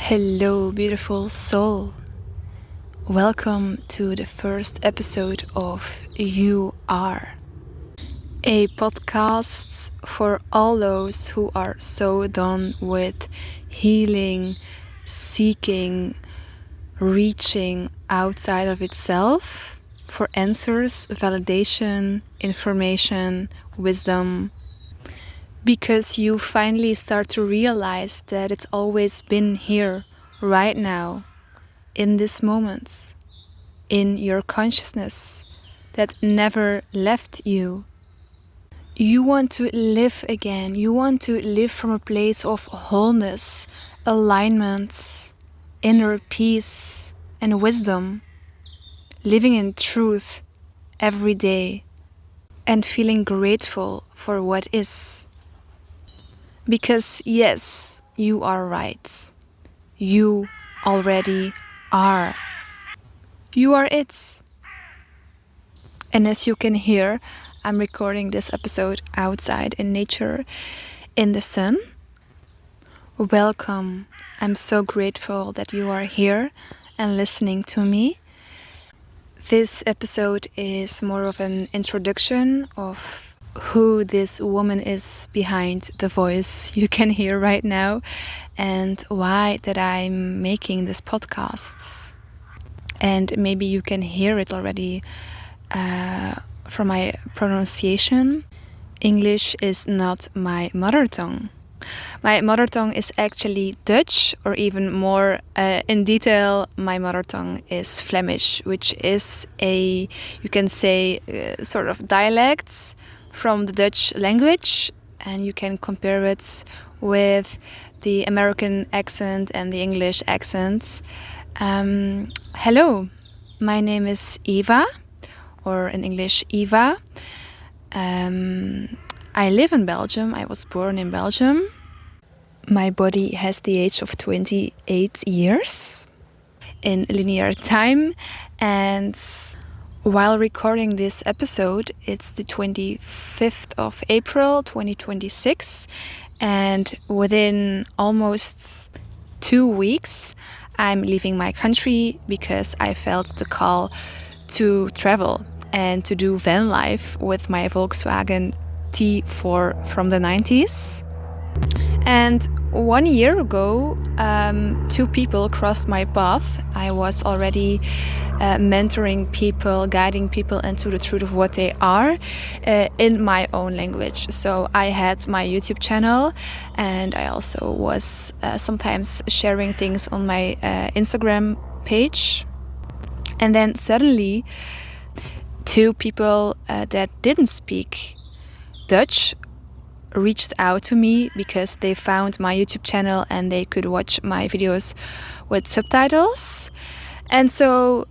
Hello, beautiful soul. Welcome to the first episode of You Are, a podcast for all those who are so done with healing, seeking, reaching outside of itself for answers, validation, information, wisdom. Because you finally start to realize that it's always been here, right now, in this moment, in your consciousness, that never left you. You want to live again. You want to live from a place of wholeness, alignment, inner peace, and wisdom. Living in truth every day and feeling grateful for what is. Because yes, you are right. You already are. You are it. And as you can hear, I'm recording this episode outside in nature, in the sun. Welcome. I'm so grateful that you are here and listening to me. This episode is more of an introduction of who this woman is behind the voice you can hear right now and why that I'm making this podcast. And maybe you can hear it already from my pronunciation. English is not my mother tongue. My mother tongue is actually Dutch, or even more in detail, my mother tongue is Flemish, which is you can say, sort of dialect from the Dutch language, and you can compare it with the American accent and the English accent. Hello, my name is Eva, or in English, Eva. I live in Belgium. I was born in Belgium. My body has the age of 28 years in linear time, and while recording this episode, it's the 25th of April 2026, and within almost 2 weeks I'm leaving my country because I felt the call to travel and to do van life with my Volkswagen T4 from the 90s. And 1 year ago, 2 people crossed my path. I was already mentoring people, guiding people into the truth of what they are in my own language. So I had my YouTube channel, and I also was sometimes sharing things on my Instagram page. And then suddenly, 2 people that didn't speak Dutch reached out to me because they found my YouTube channel and they could watch my videos with subtitles. And so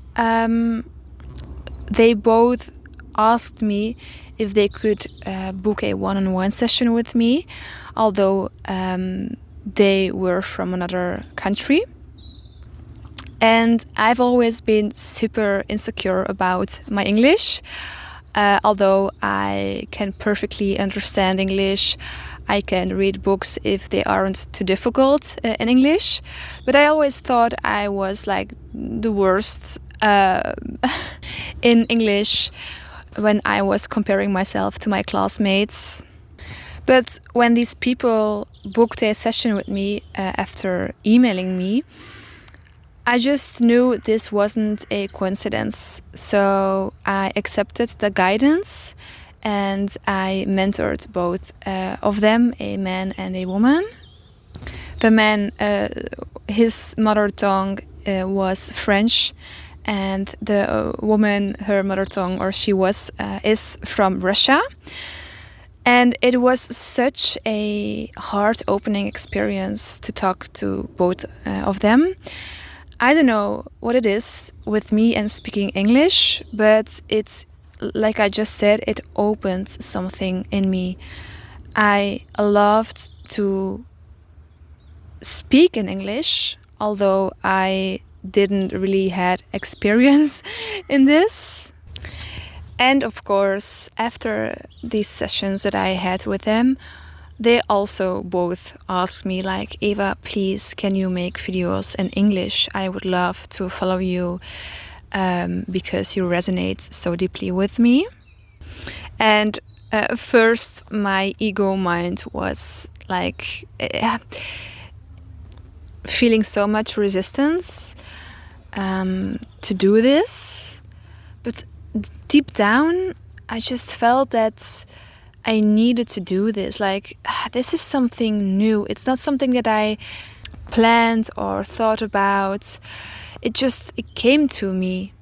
they both asked me if they could book a one-on-one session with me, although they were from another country. And I've always been super insecure about my English. Although I can perfectly understand English, I can read books if they aren't too difficult in English. But I always thought I was like the worst in English when I was comparing myself to my classmates. But when these people booked a session with me after emailing me, I just knew this wasn't a coincidence, so I accepted the guidance and I mentored both of them, a man and a woman. The man, his mother tongue was French, and the woman, her mother tongue, or she was, is from Russia. And it was such a heart-opening experience to talk to both of them. I don't know what it is with me and speaking English, but it's, like I just said, it opened something in me. I loved to speak in English, although I didn't really had experience in this. And of course, after these sessions that I had with them, they also both asked me like, Eva, please, can you make videos in English? I would love to follow you because you resonate so deeply with me. And first, my ego mind was like feeling so much resistance to do this. But deep down, I just felt that I needed to do this. Like, this is something new. It's not something that I planned or thought about. It came to me.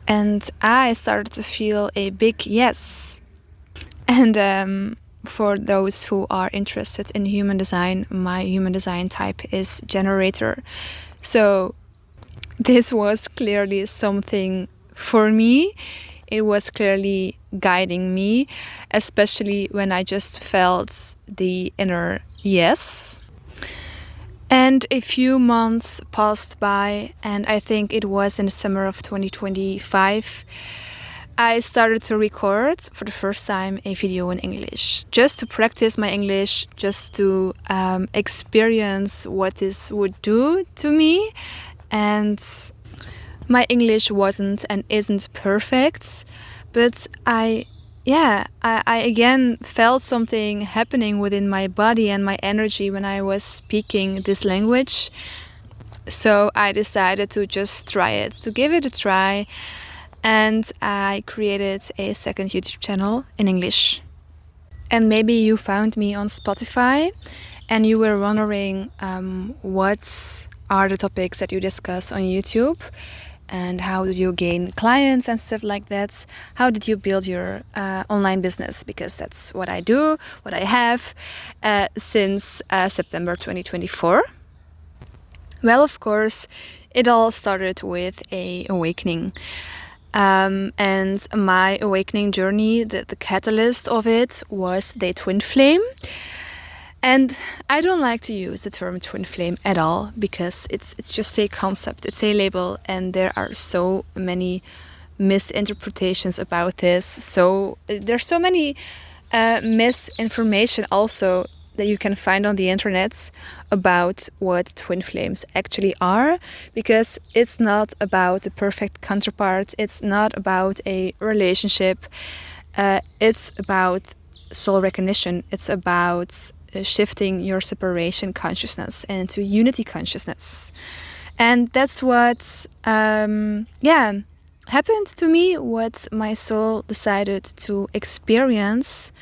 And I started to feel a big yes. And for those who are interested in human design, my human design type is generator. So this was clearly something for me. It was clearly guiding me, especially when I just felt the inner yes. And a few months passed by, and I think it was in the summer of 2025, I started to record for the first time a video in English, just to practice my English, just to experience what this would do to me. And my English wasn't and isn't perfect, but I again felt something happening within my body and my energy when I was speaking this language. So I decided to just try it, to give it a try. And I created a second YouTube channel in English. And maybe you found me on Spotify and you were wondering what are the topics that you discuss on YouTube and how did you gain clients and stuff like that. How did you build your online business? Because that's what I do, what I have since September 2024. Well, of course, it all started with a awakening. And my awakening journey, the catalyst of it was the twin flame. And I don't like to use the term twin flame at all because it's just a concept, it's a label, and there are so many misinterpretations about this. So there's so many misinformation also that you can find on the internet about what twin flames actually are, because it's not about the perfect counterpart, it's not about a relationship, it's about soul recognition, it's about shifting your separation consciousness into unity consciousness. And that's what happened to me, what my soul decided to experience,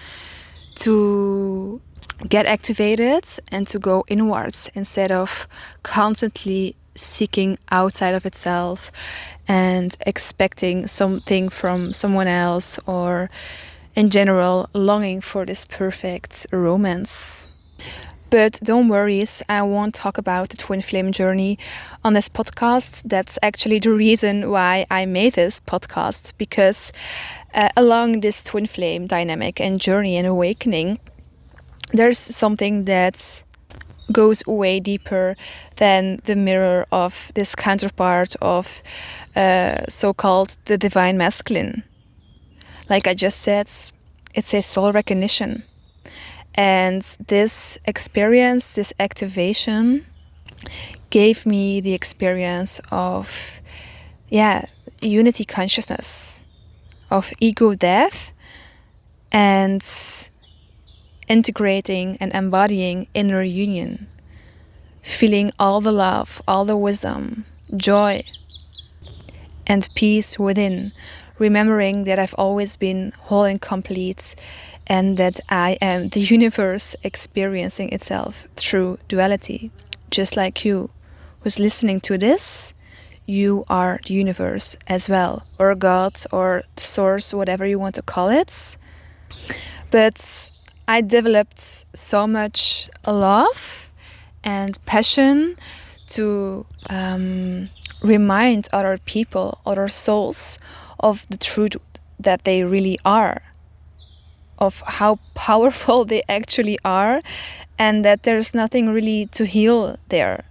to get activated and to go inwards instead of constantly seeking outside of itself and expecting something from someone else, or in general longing for this perfect romance. But don't worry, I won't talk about the twin flame journey on this podcast. That's actually the reason why I made this podcast, because along this twin flame dynamic and journey and awakening, there's something that goes way deeper than the mirror of this counterpart of so-called the divine masculine. Like I just said, it's a soul recognition. And this experience, this activation, gave me the experience of, unity consciousness, of ego death, and integrating and embodying inner union, feeling all the love, all the wisdom, joy, and peace within, remembering that I've always been whole and complete, and that I am the universe experiencing itself through duality. Just like you who's listening to this, you are the universe as well, or God, or the source, whatever you want to call it. But I developed so much love and passion to remind other people, other souls, of the truth that they really are, of how powerful they actually are, and that there's nothing really to heal there.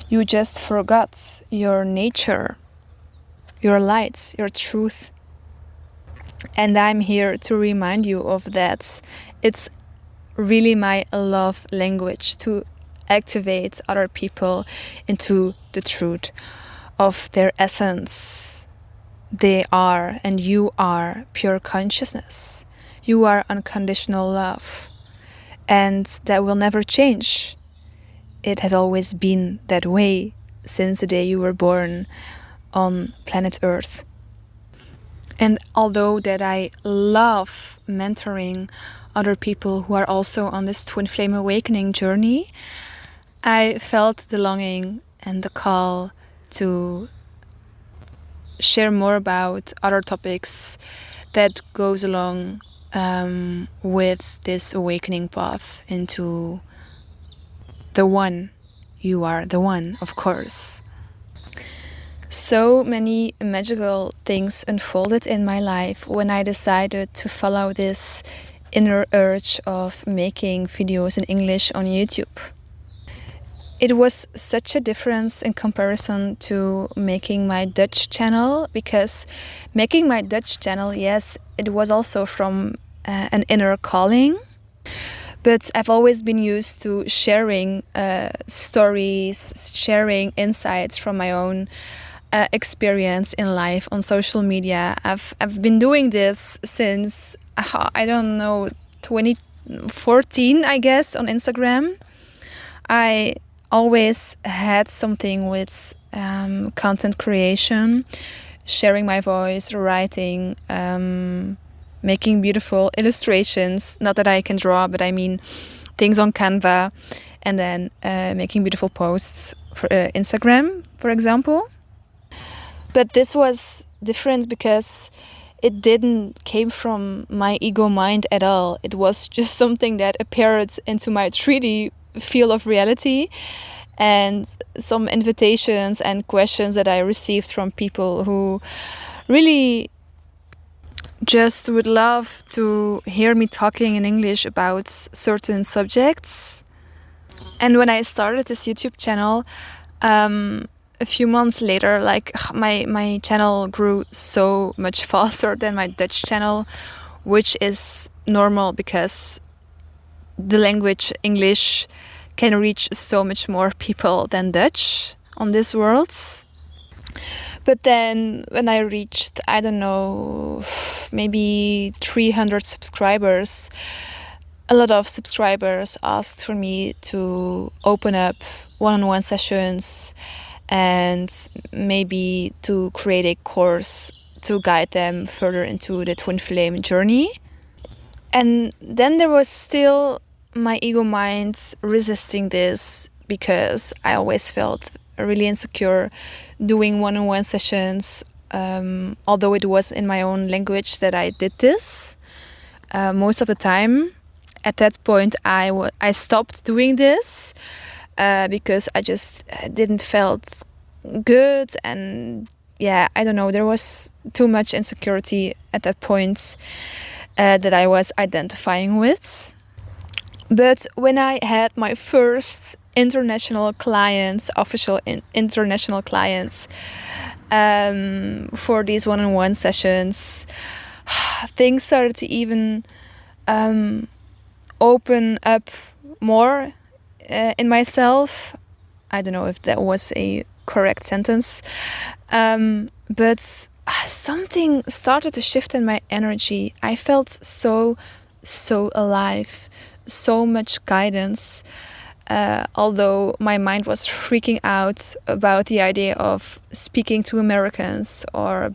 You just forgot your nature, your light, your truth. And I'm here to remind you of that. It's really my love language, to activate other people into the truth of their essence. They are, and you are, pure consciousness. You are unconditional love. And that will never change. It has always been that way since the day you were born on planet Earth. And although that I love mentoring other people who are also on this twin flame awakening journey, I felt the longing and the call to share more about other topics that goes along with this awakening path into the one. You are the one, of course. So many magical things unfolded in my life when I decided to follow this inner urge of making videos in English on YouTube. It was such a difference in comparison to making my Dutch channel, because making my Dutch channel, yes, it was also from an inner calling. But I've always been used to sharing stories, sharing insights from my own experience in life on social media. I've been doing this since I don't know 2014, I guess, on Instagram. I always had something with content creation, sharing my voice, writing, making beautiful illustrations. Not that I can draw, but I mean things on Canva, and then making beautiful posts for Instagram, for example. But this was different because it didn't came from my ego mind at all. It was just something that appeared into my 3D field of reality, and some invitations and questions that I received from people who really just would love to hear me talking in English about certain subjects. And when I started this YouTube channel, a few months later, like my channel grew so much faster than my Dutch channel, which is normal because the language English can reach so much more people than Dutch on this world. But then when I reached, I don't know, maybe 300 subscribers, a lot of subscribers asked for me to open up one-on-one sessions and maybe to create a course to guide them further into the twin flame journey. And then there was still my ego mind resisting this, because I always felt really insecure doing one-on-one sessions, although it was in my own language that I did this most of the time. At that point, I stopped doing this because I just didn't felt good, and yeah, I don't know, there was too much insecurity at that point that I was identifying with. But when I had my first international clients, official international clients, for these one-on-one sessions, things started to even open up more in myself. I don't know if that was a correct sentence, but something started to shift in my energy. I felt so alive, so much guidance, although my mind was freaking out about the idea of speaking to Americans or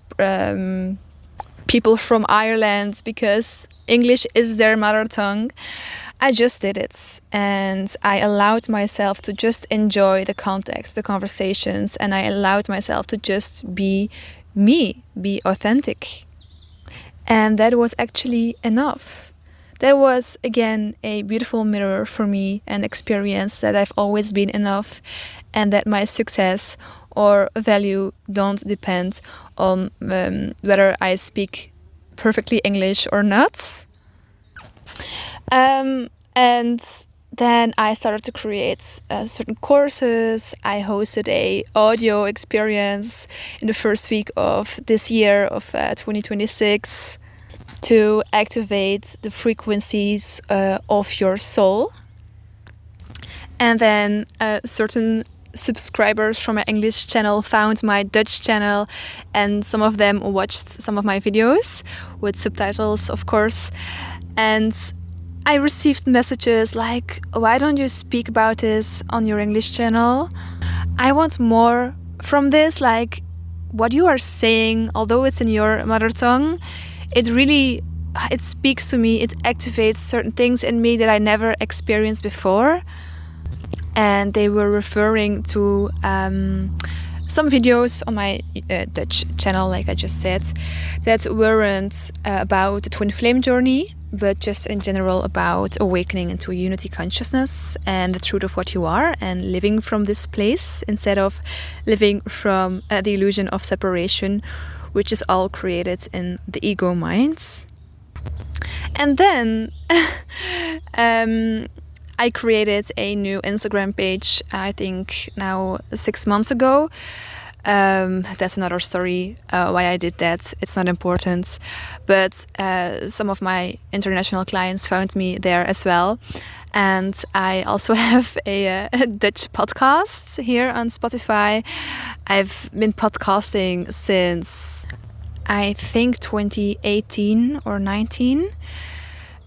people from Ireland, because English is their mother tongue. I just did it, and I allowed myself to just enjoy the context, the conversations, and I allowed myself to just be me, be authentic. And that was actually enough. That was, again, a beautiful mirror for me, an experience that I've always been enough, and that my success or value don't depend on whether I speak perfectly English or not. And then I started to create certain courses. I hosted a audio experience in the first week of this year of 2026. to activate the frequencies of your soul. And then certain subscribers from my English channel found my Dutch channel, and some of them watched some of my videos with subtitles, of course. And I received messages like, why don't you speak about this on your English channel? I want more from this, like what you are saying, although it's in your mother tongue, it speaks to me, it activates certain things in me that I never experienced before. And they were referring to some videos on my Dutch channel, like I just said, that weren't about the twin flame journey, but just in general about awakening into unity consciousness and the truth of what you are, and living from this place instead of living from the illusion of separation, which is all created in the ego minds. And then I created a new Instagram page, I think now 6 months ago. That's another story why I did that. It's not important. But some of my international clients found me there as well. And I also have a Dutch podcast here on Spotify. I've been podcasting since, I think, 2018 or 19.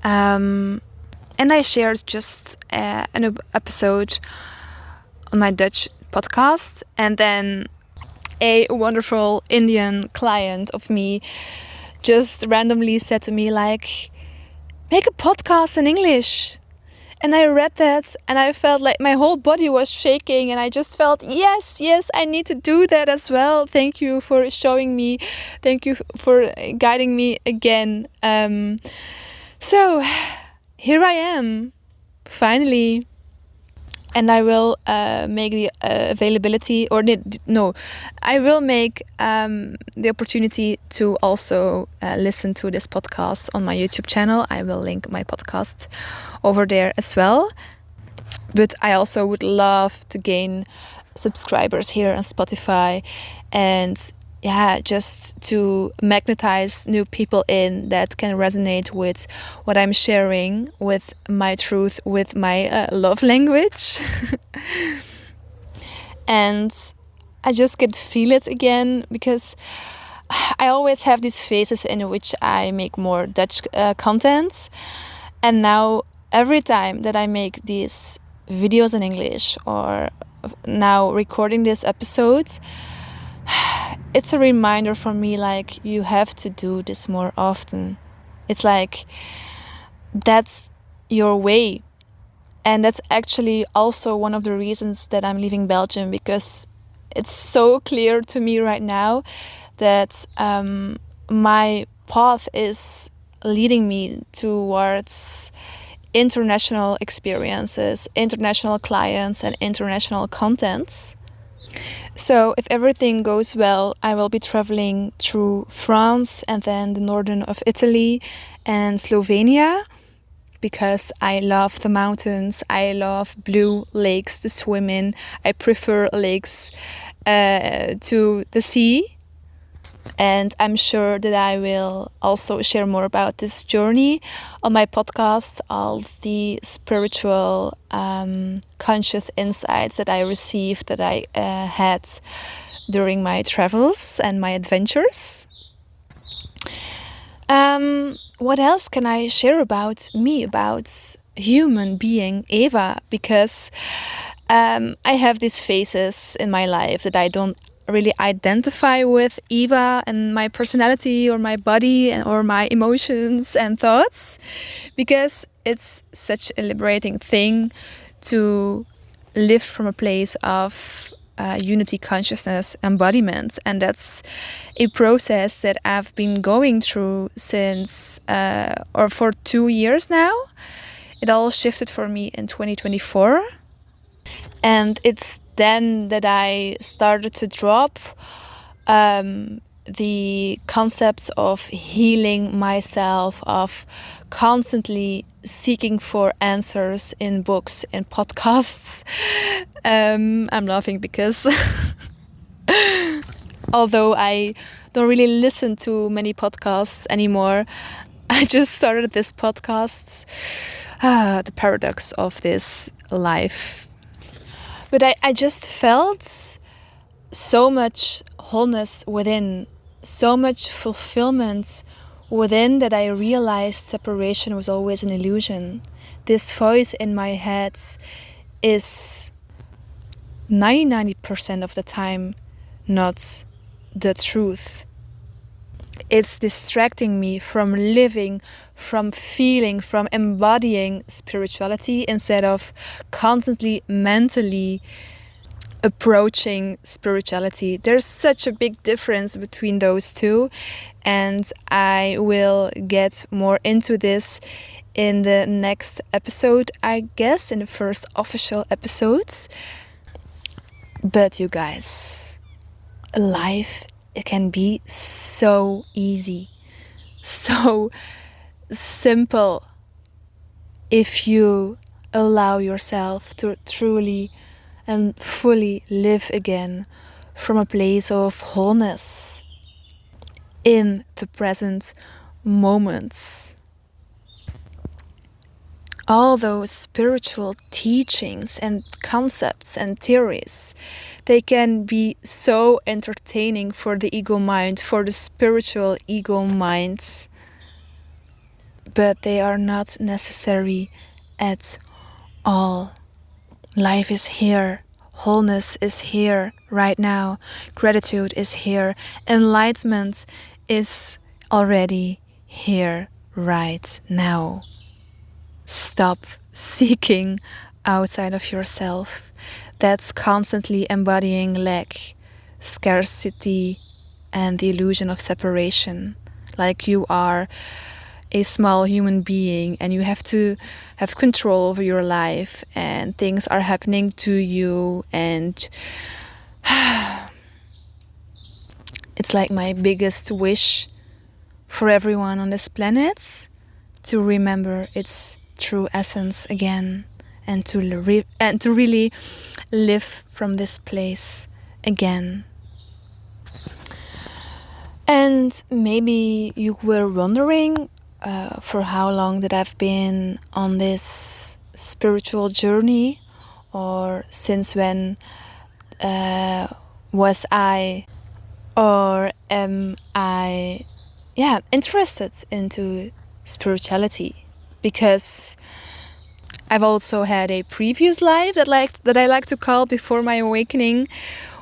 And I shared just an episode on my Dutch podcast. And then a wonderful Indian client of me just randomly said to me, like, make a podcast in English. And I read that and I felt like my whole body was shaking, and I just felt, yes, I need to do that as well. Thank you for showing me. Thank you for guiding me again. So here I am, finally. And I will make the availability, or no, I will make the opportunity to also listen to this podcast on my YouTube channel. I will link my podcast over there as well. But I also would love to gain subscribers here on Spotify, and just to magnetize new people in that can resonate with what I'm sharing, with my truth, with my love language. And I just can feel it again, because I always have these phases in which I make more Dutch content. And now every time that I make these videos in English, or now recording this episode, it's a reminder for me, like, you have to do this more often. It's like, that's your way. And that's actually also one of the reasons that I'm leaving Belgium, because it's so clear to me right now that my path is leading me towards international experiences, international clients, and international contents. So if everything goes well, I will be traveling through France and then the northern of Italy and Slovenia, because I love the mountains. I love blue lakes to swim in. I prefer lakes to the sea. And I'm sure that I will also share more about this journey on my podcast, all the spiritual, conscious insights that I received, that I had during my travels and my adventures. What else can I share about me, about human being Eva? Because I have these phases in my life that I don't really identify with Eva and my personality or my body or my emotions and thoughts, because it's such a liberating thing to live from a place of unity consciousness embodiment. And that's a process that I've been going through since or for 2 years now. It all shifted for me in 2024. And it's then that I started to drop the concepts of healing myself, of constantly seeking for answers in books and podcasts. I'm laughing because although I don't really listen to many podcasts anymore, I just started this podcast, the paradox of this life. But I just felt so much wholeness within, so much fulfillment within, that I realized separation was always an illusion. This voice in my head is 90% of the time not the truth. It's distracting me from living, from feeling, from embodying spirituality instead of constantly mentally approaching spirituality. There's such a big difference between those two, and I will get more into this in the next episode, I guess, in the first official episodes. But you guys, life, it can be so easy, so simple, if you allow yourself to truly and fully live again from a place of wholeness in the present moments. All those spiritual teachings and concepts and theories, they can be so entertaining for the ego mind, for the spiritual ego minds, but they are not necessary at all. Life is here. Wholeness is here right now. Gratitude is here. Enlightenment is already here right now. Stop seeking outside of yourself. That's constantly embodying lack, scarcity, and the illusion of separation. Like you are a small human being and you have to have control over your life and things are happening to you, and it's like my biggest wish for everyone on this planet to remember its true essence again, and to really live from this place again. And maybe you were wondering for how long that I've been on this spiritual journey, or since when was I, or am I, interested into spirituality, because I've also had a previous life that I like to call before my awakening,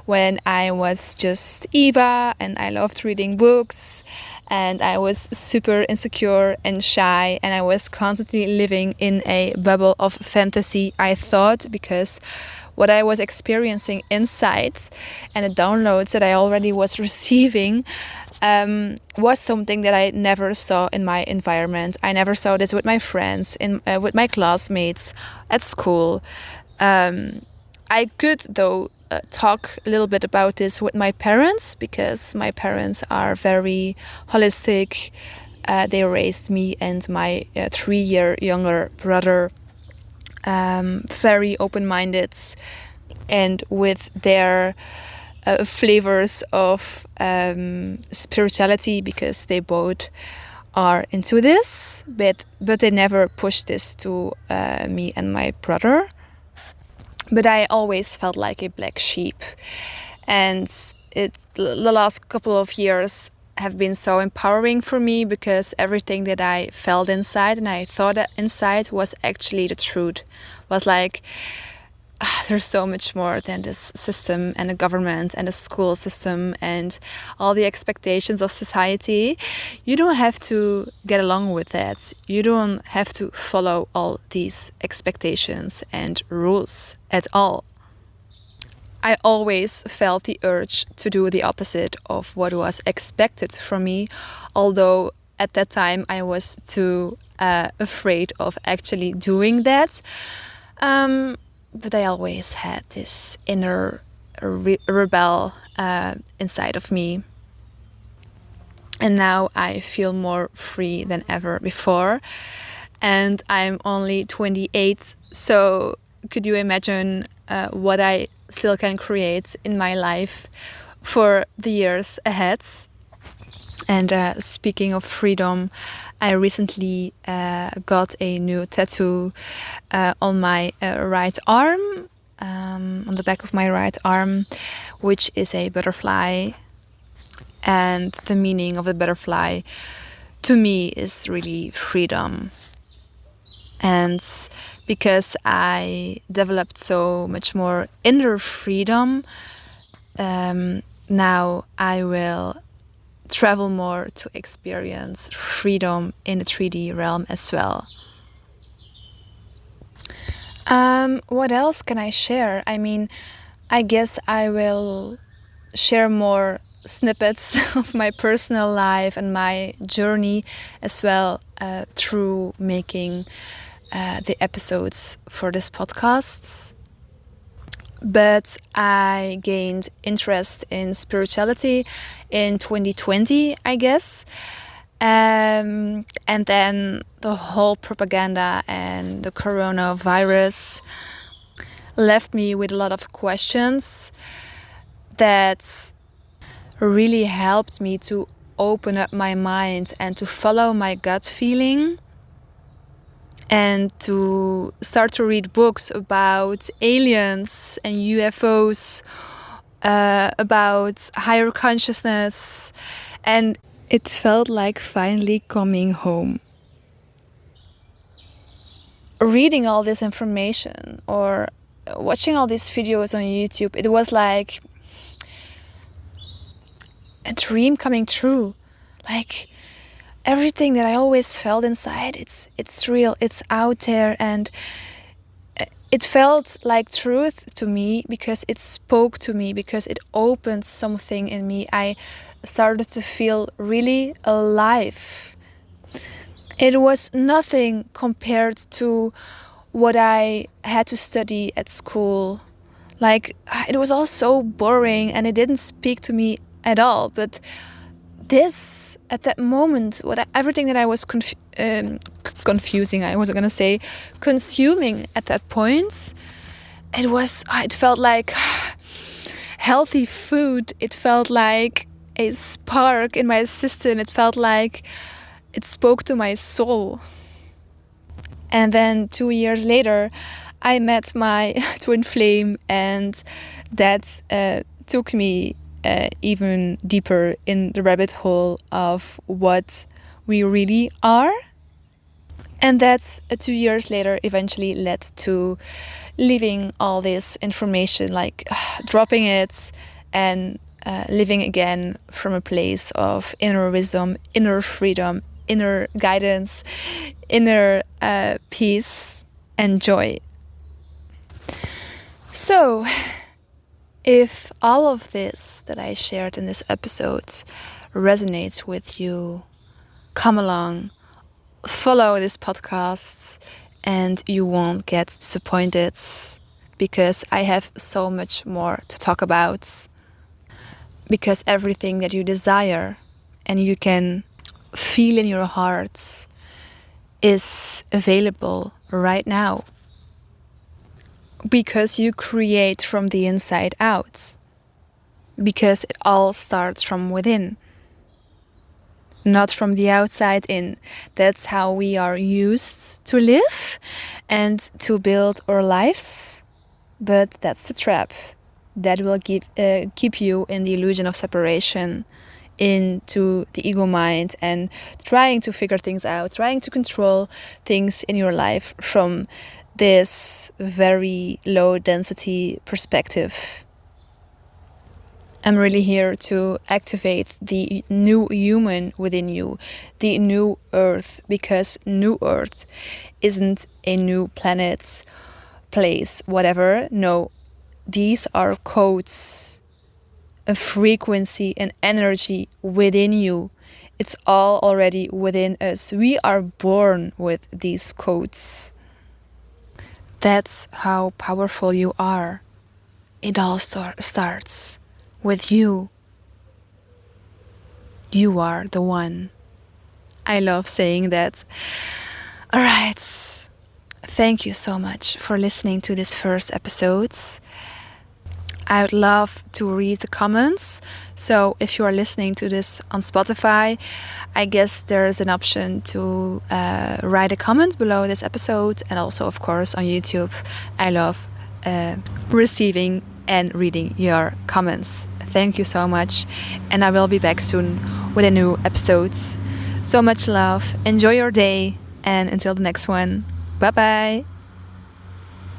when I was just Eva and I loved reading books and I was super insecure and shy, and I was constantly living in a bubble of fantasy, I thought, because what I was experiencing inside and the downloads that I already was receiving was something that I never saw in my environment. I never saw this with my friends, with my classmates at school. I could, though, talk a little bit about this with my parents, because my parents are very holistic. They raised me and my 3-year younger brother very open-minded, and with their flavors of spirituality, because they both are into this, but they never pushed this to me and my brother. But I always felt like a black sheep, and the last couple of years have been so empowering for me, because everything that I felt inside and I thought that inside was actually the truth. Was like, there's so much more than this system and the government and the school system and all the expectations of society. You don't have to get along with that. You don't have to follow all these expectations and rules at all. I always felt the urge to do the opposite of what was expected from me, although at that time I was too afraid of actually doing that. But I always had this inner rebel inside of me. And now I feel more free than ever before. And I'm only 28, so could you imagine what I still can create in my life for the years ahead? And speaking of freedom, I recently got a new tattoo on my right arm, on the back of my right arm, which is a butterfly. And the meaning of the butterfly to me is really freedom. And because I developed so much more inner freedom, now I will travel more to experience freedom in the 3D realm as well. What else can I share? I mean, I guess I will share more snippets of my personal life and my journey as well through making the episodes for this podcast. But I gained interest in spirituality in 2020, I guess. And then the whole propaganda and the coronavirus left me with a lot of questions that really helped me to open up my mind and to follow my gut feeling and to start to read books about aliens and UFOs, about higher consciousness, and it felt like finally coming home. Reading all this information or watching all these videos on YouTube, it was like a dream coming true. Like everything that I always felt inside, it's real, it's out there, and it felt like truth to me because it spoke to me, because it opened something in me. I started to feel really alive. It was nothing compared to what I had to study at school. Like, it was all so boring and it didn't speak to me at all. But this, at that moment, everything that I was confusing, I was gonna say, consuming at that point, it felt like healthy food. It felt like a spark in my system. It felt like it spoke to my soul. And then 2 years later, I met my twin flame, and that took me even deeper in the rabbit hole of what we really are. And that 2 years later eventually led to leaving all this information, like dropping it and living again from a place of inner wisdom, inner freedom, inner guidance, inner peace and joy. So, if all of this that I shared in this episode resonates with you, come along, follow this podcast, and you won't get disappointed because I have so much more to talk about. Because everything that you desire and you can feel in your heart is available right now. Because you create from the inside out. Because it all starts from within, not from the outside in. That's how we are used to live and to build our lives. But that's the trap that will keep you in the illusion of separation, into the ego mind, and trying to figure things out, trying to control things in your life from this very low density perspective. I'm really here to activate the new human within you, the new earth, because new earth isn't a new planet, place, whatever. No, these are codes, a frequency, an energy within you. It's all already within us. We are born with these codes. That's how powerful you are. It all starts with you. You are the one. I love saying that. All right. Thank you so much for listening to this first episode. I would love to read the comments. So if you are listening to this on Spotify, I guess there's an option to write a comment below this episode, and also, of course, on YouTube. I love receiving and reading your comments. Thank you so much, and I will be back soon with a new episode. So much love, enjoy your day, and until the next one, bye bye.